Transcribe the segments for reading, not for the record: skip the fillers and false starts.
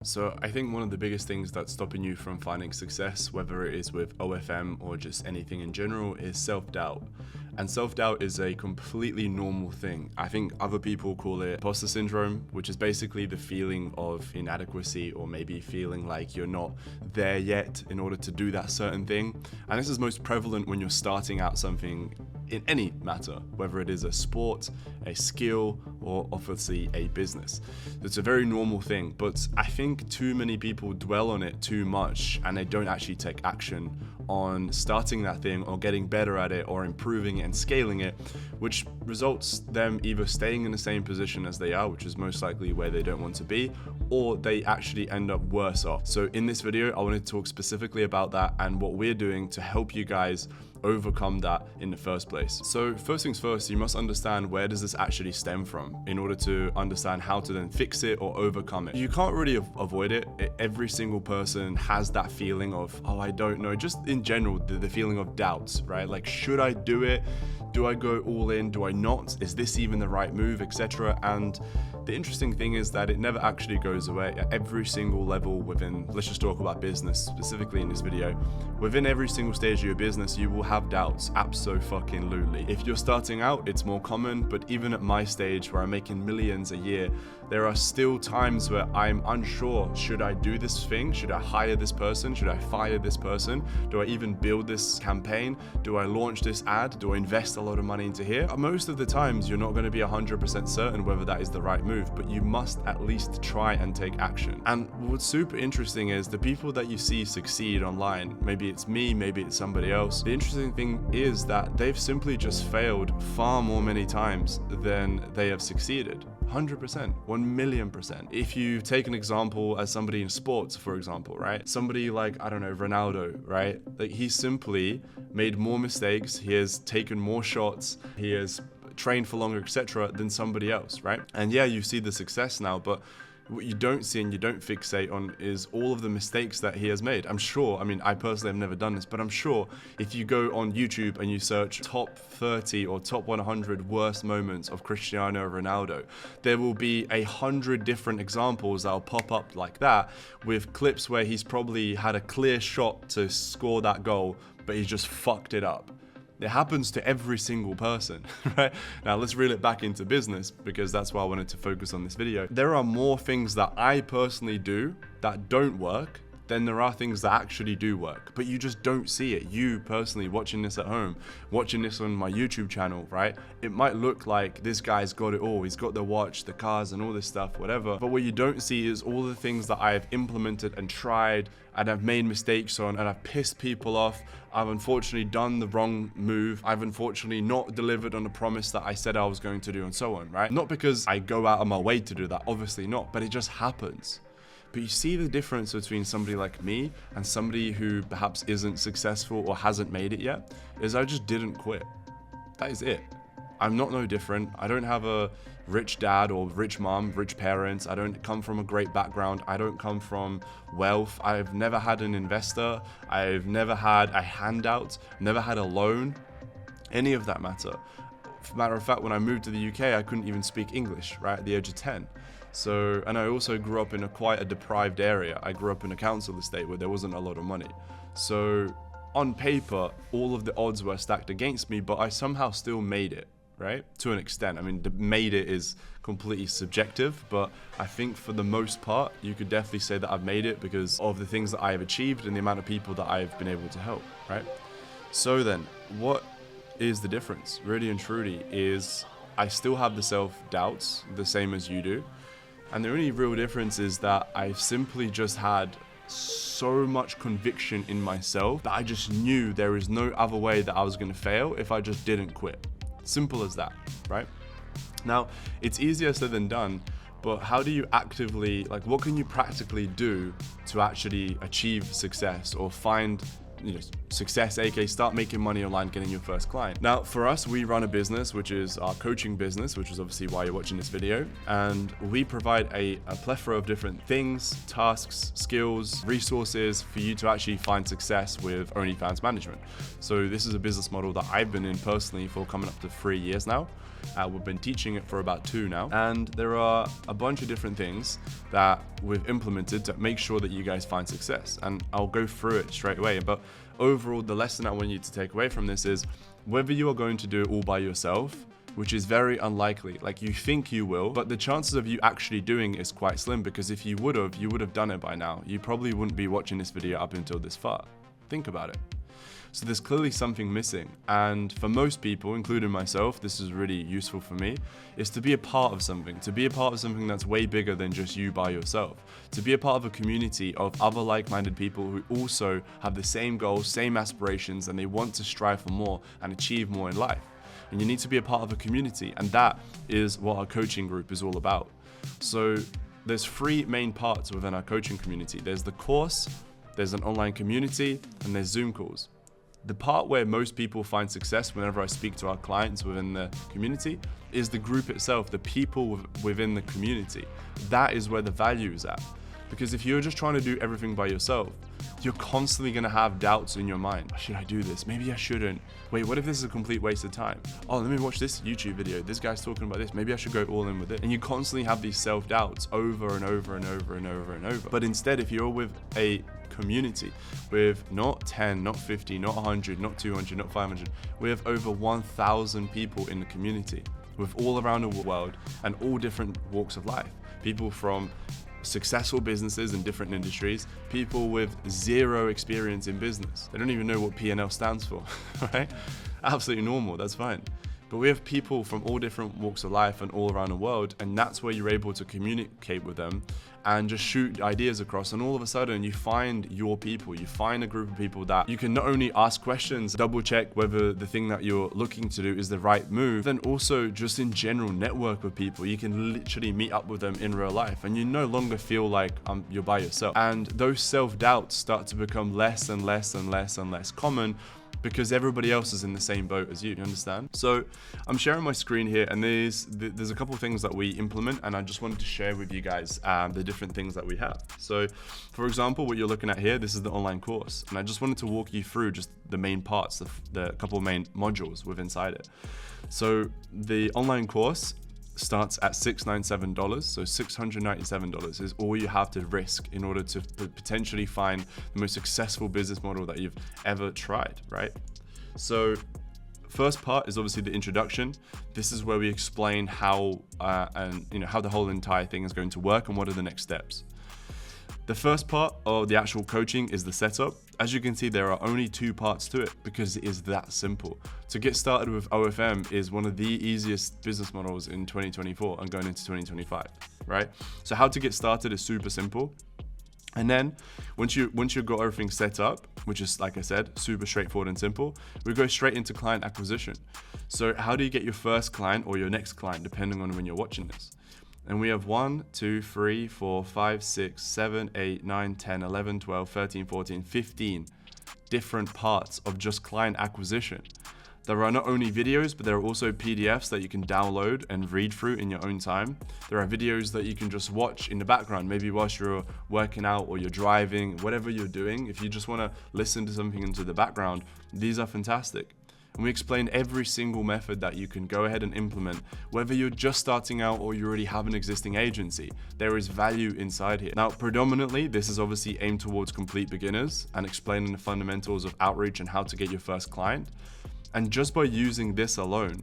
So I think one of the biggest things that's stopping you from finding success, whether it is with OFM or just anything in general, is self-doubt. And self-doubt is a completely normal thing. I think other people call it imposter syndrome, which is basically the feeling of inadequacy or maybe feeling like you're not there yet in order to do that certain thing. And this is most prevalent when you're starting out something in any matter, whether it is a sport, a skill, or obviously a business. It's a very normal thing, but I think too many people dwell on it too much and they don't actually take action on starting that thing or getting better at it or improving it and scaling it, which results them either staying in the same position as they are, which is most likely where they don't want to be, or they actually end up worse off. So in this video, I want to talk specifically about that and what we're doing to help you guys overcome that in the first place. So first things first, you must understand where does this actually stem from in order to understand how to then fix it or overcome it. You can't really avoid it. Every single person has that feeling of, oh, I don't know, just in general, the feeling of doubts, right? Like, should I do it? Do I go all in? Do I not? Is this even the right move, etc.? And the interesting thing is that it never actually goes away. At every single level within, let's just talk about business specifically in this video, within every single stage of your business, you will have doubts, abso-fucking-lutely. If you're starting out, it's more common, but even at my stage where I'm making millions a year, there are still times where I'm unsure, should I do this thing? Should I hire this person? Should I fire this person? Do I even build this campaign? Do I launch this ad? Do I invest a lot of money into here? Most of the times, you're not going to be 100% certain whether that is the right move, but you must at least try and take action. And what's super interesting is the people that you see succeed online, maybe it's me, maybe it's somebody else. The interesting thing is that they've simply just failed far more many times than they have succeeded. 100%, 1,000,000%. If you take an example as somebody in sports, for example, right? Somebody like, I don't know, Ronaldo, right? Like, he simply made more mistakes, he has taken more shots, he has trained for longer, etc., than somebody else, right? And yeah, you see the success now, but what you don't see and you don't fixate on is all of the mistakes that he has made. I'm sure, I mean, I personally have never done this, but I'm sure if you go on YouTube and you search top 30 or top 100 worst moments of Cristiano Ronaldo, there will be 100 different examples that'll pop up like that with clips where he's probably had a clear shot to score that goal, but he's just fucked it up. It happens to every single person, right? Now let's reel it back into business because that's why I wanted to focus on this video. There are more things that I personally do that don't work than there are things that actually do work, but you just don't see it. You personally watching this at home, watching this on my YouTube channel, right? It might look like this guy's got it all. He's got the watch, the cars and all this stuff, whatever. But what you don't see is all the things that I've implemented and tried and I've made mistakes on and I've pissed people off. I've unfortunately done the wrong move. I've unfortunately not delivered on the promise that I said I was going to do and so on, right? Not because I go out of my way to do that, obviously not, but it just happens. But you see the difference between somebody like me and somebody who perhaps isn't successful or hasn't made it yet, is I just didn't quit. That is it. I'm not no different. I don't have a rich dad or rich mom, rich parents. I don't come from a great background. I don't come from wealth. I've never had an investor. I've never had a handout, never had a loan, any of that matter. Matter of fact, when I moved to the UK, I couldn't even speak English, right, at the age of 10. So, and I also grew up in quite a deprived area. I grew up in a council estate where there wasn't a lot of money. So on paper, all of the odds were stacked against me, but I somehow still made it, right? To an extent. I mean, made it is completely subjective, but I think for the most part, you could definitely say that I've made it because of the things that I have achieved and the amount of people that I've been able to help, right? So then, what is the difference? Really and truly is I still have the self-doubts, the same as you do. And the only real difference is that I've simply just had so much conviction in myself that I just knew there is no other way that I was going to fail if I just didn't quit. Simple as that, right? Now, it's easier said than done, but how do you actively, like, what can you practically do to actually achieve success or find success, aka start making money online, getting your first client. Now, for us, we run a business, which is our coaching business, which is obviously why you're watching this video. And we provide a plethora of different things, tasks, skills, resources for you to actually find success with OnlyFans management. So this is a business model that I've been in personally for coming up to 3 years now. We've been teaching it for about 2 now, and there are a bunch of different things that we've implemented to make sure that you guys find success, and I'll go through it straight away. But overall, the lesson I want you to take away from this is whether you are going to do it all by yourself, which is very unlikely. Like, you think you will, but the chances of you actually doing it is quite slim, because if you would have done it by now. You probably wouldn't be watching this video up until this far. Think about it. So there's clearly something missing, and for most people, including myself, this is really useful for me, is to be a part of something, that's way bigger than just you by yourself, to be a part of a community of other like-minded people who also have the same goals, same aspirations, and they want to strive for more and achieve more in life. And you need to be a part of a community, and that is what our coaching group is all about. So there's 3 main parts within our coaching community. There's the course, there's an online community, and there's Zoom calls. The part where most people find success whenever I speak to our clients within the community is the group itself, the people within the community. That is where the value is at. Because if you're just trying to do everything by yourself, you're constantly going to have doubts in your mind. Should I do this? Maybe I shouldn't. Wait, what if this is a complete waste of time? Oh, let me watch this YouTube video. This guy's talking about this. Maybe I should go all in with it. And you constantly have these self-doubts over and over and over and over and over. But instead, if you're with a community with not 10, not 50, not 100, not 200, not 500, we have over 1,000 people in the community with all around the world and all different walks of life. People from successful businesses in different industries, people with 0 experience in business. They don't even know what P&L stands for, right? Absolutely normal, that's fine. But we have people from all different walks of life and all around the world, and that's where you're able to communicate with them and just shoot ideas across, and all of a sudden you find your people, you find a group of people that you can not only ask questions, double check whether the thing that you're looking to do is the right move, then also just in general network with people. You can literally meet up with them in real life, and you no longer feel like you're by yourself. And those self-doubts start to become less and less and less and less common, because everybody else is in the same boat as you understand? So I'm sharing my screen here, and there's a couple of things that we implement, and I just wanted to share with you guys the different things that we have. So for example, what you're looking at here, this is the online course, and I just wanted to walk you through just the main parts, the couple of main modules within inside it. So the online course starts at $697, so $697 is all you have to risk in order to potentially find the most successful business model that you've ever tried, right? So first part is obviously the introduction. This is where we explain how how the whole entire thing is going to work and what are the next steps. The first part of the actual coaching is the setup. As you can see, there are only 2 parts to it because it is that simple. To get started with OFM is one of the easiest business models in 2024 and going into 2025, right? So how to get started is super simple. And then once you've got everything set up, which is, like I said, super straightforward and simple, we go straight into client acquisition. So how do you get your first client or your next client, depending on when you're watching this? And we have 1, 2, 3, 4, 5, 6, 7, 8, 9, 10, 11, 12, 13, 14, 15 different parts of just client acquisition. There are not only videos, but there are also PDFs that you can download and read through in your own time. There are videos that you can just watch in the background, maybe whilst you're working out or you're driving, whatever you're doing. If you just want to listen to something into the background, these are fantastic. And we explain every single method that you can go ahead and implement, whether you're just starting out or you already have an existing agency. There is value inside here. Now, predominantly, this is obviously aimed towards complete beginners and explaining the fundamentals of outreach and how to get your first client. And just by using this alone,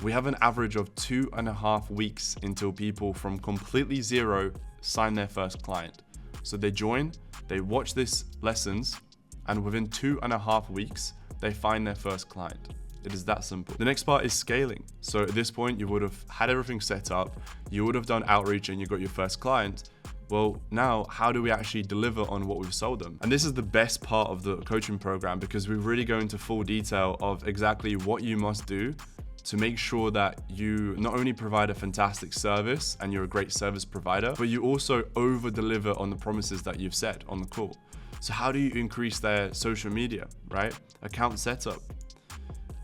we have an average of 2.5 weeks until people from completely zero sign their first client. So they join, they watch these lessons, and within 2.5 weeks, they find their first client. It is that simple. The next part is scaling. So at this point, you would have had everything set up, you would have done outreach and you got your first client. Well, now how do we actually deliver on what we've sold them? And this is the best part of the coaching program, because we really go into full detail of exactly what you must do to make sure that you not only provide a fantastic service and you're a great service provider, but you also over deliver on the promises that you've set on the call. So how do you increase their social media, right? Account setup.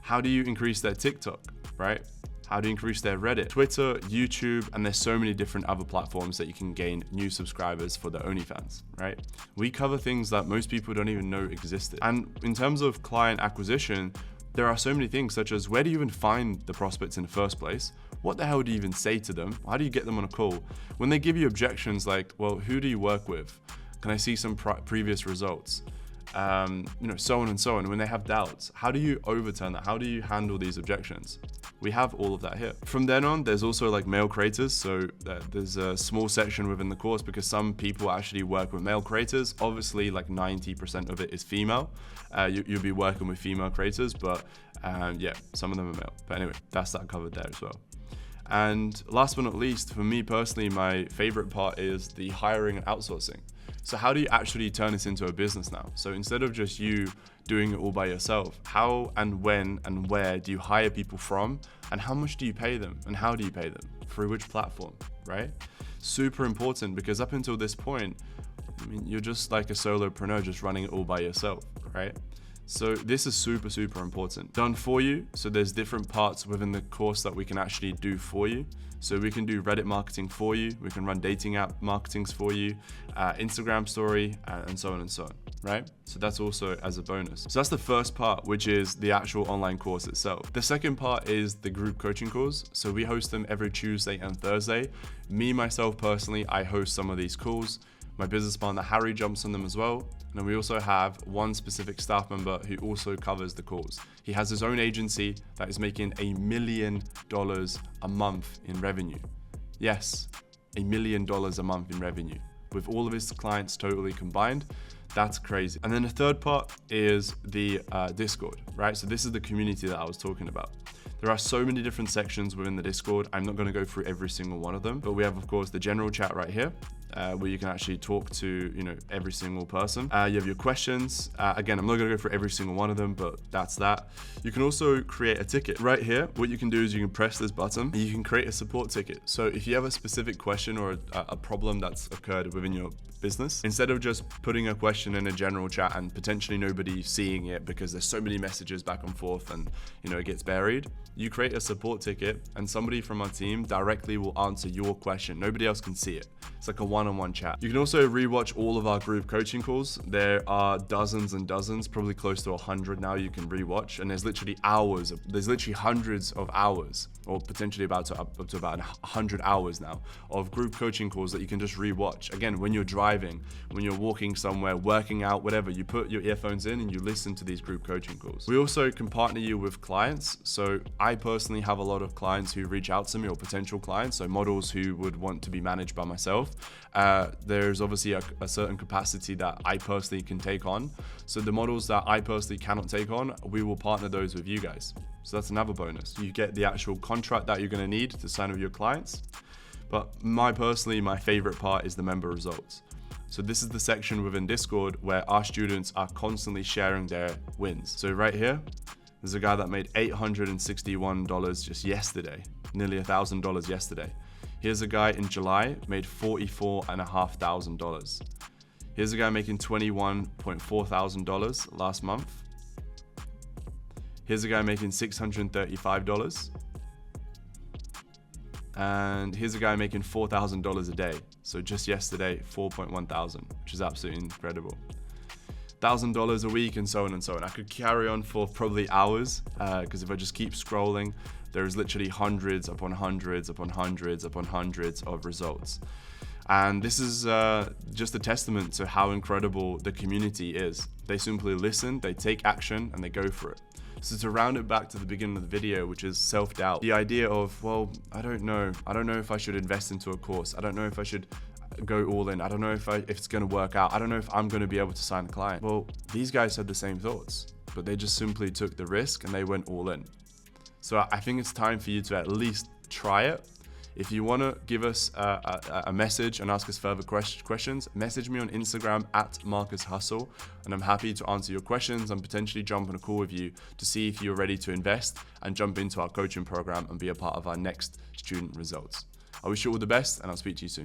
How do you increase their TikTok, right? How do you increase their Reddit, Twitter, YouTube, and there's so many different other platforms that you can gain new subscribers for the OnlyFans, right? We cover things that most people don't even know existed. And in terms of client acquisition, there are so many things, such as where do you even find the prospects in the first place? What the hell do you even say to them? How do you get them on a call? When they give you objections like, well, who do you work with? Can I see some previous results? So on and so on. When they have doubts, how do you overturn that? How do you handle these objections? We have all of that here. From then on, there's also like male creators. So there's a small section within the course because some people actually work with male creators. Obviously, like 90% of it is female. You'll be working with female creators, but yeah, some of them are male. But anyway, that's that covered there as well. And last but not least, for me personally, my favorite part is the hiring and outsourcing. So how do you actually turn this into a business now? So instead of just you doing it all by yourself, how and when and where do you hire people from? And how much do you pay them? And how do you pay them? Through which platform, right? Super important, because up until this point, I mean, you're just like a solopreneur just running it all by yourself, right? So this is super, super important. Done for you. So there's different parts within the course that we can actually do for you. So we can do Reddit marketing for you. We can run dating app marketings for you, Instagram story, and so on and so on, right? So that's also as a bonus. So that's the first part, which is the actual online course itself. The second part is the group coaching calls. So we host them every Tuesday and Thursday. Me, myself personally, I host some of these calls. My business partner, Harry, jumps on them as well. And then we also have one specific staff member who also covers the calls. He has his own agency that is making $1 million a month in revenue. Yes, $1 million a month in revenue. With all of his clients totally combined, that's crazy. And then the third part is the Discord, right? So this is the community that I was talking about. There are so many different sections within the Discord. I'm not going to go through every single one of them, but we have, of course, the general chat right here, where you can actually talk to, every single person. You have your questions. Again, I'm not going to go through every single one of them, but that's that. You can also create a ticket right here. What you can do is you can press this button and you can create a support ticket. So if you have a specific question or a problem that's occurred within your business, instead of just putting a question in a general chat and potentially nobody seeing it because there's so many messages back and forth and it gets buried, you create a support ticket and somebody from our team directly will answer your question. Nobody else can see it. It's like a one-on-one chat. You can also rewatch all of our group coaching calls. There are dozens and dozens, probably close to 100 now you can rewatch, and there's literally hundreds of hours, or potentially up to about 100 hours now of group coaching calls that you can just rewatch. Again, when you're driving, when you're walking somewhere, working out, whatever, you put your earphones in and you listen to these group coaching calls. We also can partner you with clients. So I personally have a lot of clients who reach out to me, or potential clients, so models who would want to be managed by myself. There's obviously a certain capacity that I personally can take on. So the models that I personally cannot take on, we will partner those with you guys. So that's another bonus. You get the actual contract that you're going to need to sign with your clients. But my favorite part is the member results. So this is the section within Discord where our students are constantly sharing their wins. So right here, there's a guy that made $861 just yesterday, nearly $1,000 yesterday. Here's a guy in July, made $44,500. Here's a guy making $21.4 thousand last month. Here's a guy making $635. And here's a guy making $4,000 a day. So just yesterday, 4.1 thousand, which is absolutely incredible. $1,000 a week and so on and so on. I could carry on for probably hours, because if I just keep scrolling, there's literally hundreds upon hundreds upon hundreds upon hundreds of results. And this is just a testament to how incredible the community is. They simply listen, they take action, and they go for it. So to round it back to the beginning of the video, which is self-doubt, the idea of, well, I don't know if I should invest into a course. I don't know if I should go all in. I don't know if it's going to work out. I don't know if I'm going to be able to sign a client. Well, these guys had the same thoughts, but they just simply took the risk and they went all in. So I think it's time for you to at least try it. If you want to give us a message and ask us further questions, message me on Instagram @MarcusHustle, and I'm happy to answer your questions and potentially jump on a call with you to see if you're ready to invest and jump into our coaching program and be a part of our next student results. I wish you all the best, and I'll speak to you soon.